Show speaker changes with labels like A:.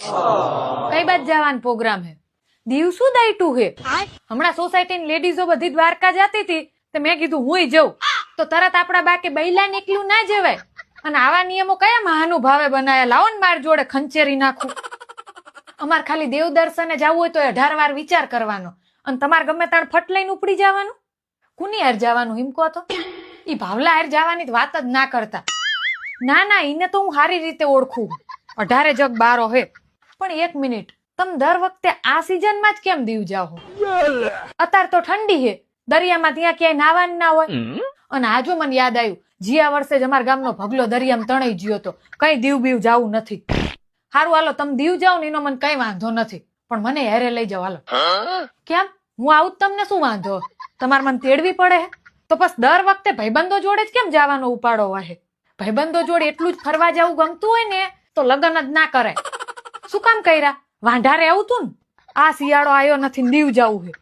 A: કઈ બાદ જવાનો પ્રોગ્રામ હે? દીવ શું દાયટું હે? હમણાં સોસાયટીની લેડીઝો બધી દ્વારકા જતી હતી તો મેં કીધું હુંય જઉં તો તરત આપડા બા કે બૈલા નીકળ્યું ના જવાય. અને આવા નિયમો કયા મહાનુભાવે બનાયા? લાવો ને માર જોડે ખંચેરી નાખું. અમાર ખાલી દેવ દર્શને જવું હોય તો 18 વાર વિચાર કરવાનો અને તમારે ગમે તાણ ફટ લઈને ઉપડી જવાનું. કુની હાર જવાનું એમ કહો તો? ઈ ભાવલા હાર જવાની વાત જ ના કરતા. ના ઈને તો હું સારી રીતે ઓળખું. 18 જગ બારો હે. પણ એક મિનિટ, તમે દર વખતે આ સિઝનમાં જ કેમ દીવ જાઓ? અત્યારે તો ઠંડી હે, દરિયામાં ત્યાં ક્યાંય નાવાનું ના હોય. અને આજો મને યાદ આવ્યું, જીયા વર્ષે જ અમારા ગામનો ભગલો દરિયામાં તણાઈ ગયો હતો. કઈ દીવ બીવ જાવું નથી. હારું હાલો, તમે દીવ જાઓ ને એનો મને કઈ વાંધો નથી, પણ મને હેરે લઈ જાઓ હાલો. કેમ? હું આવું તમને શું વાંધો? તમારે મને તેડવી પડે તો બસ દર વખતે ભાઈબંધો જોડે જ કેમ જવાનો ઉપાડો વાહે? ભાઈબંધો જોડે એટલું જ ફરવા જવું ગમતું હોય ને તો લગ્ન જ ના કરાય. શું કામ કર્યા? વાંઢારે આવું તું ને? આ શિયાળો આવ્યો નથી, દીવ જવું છે.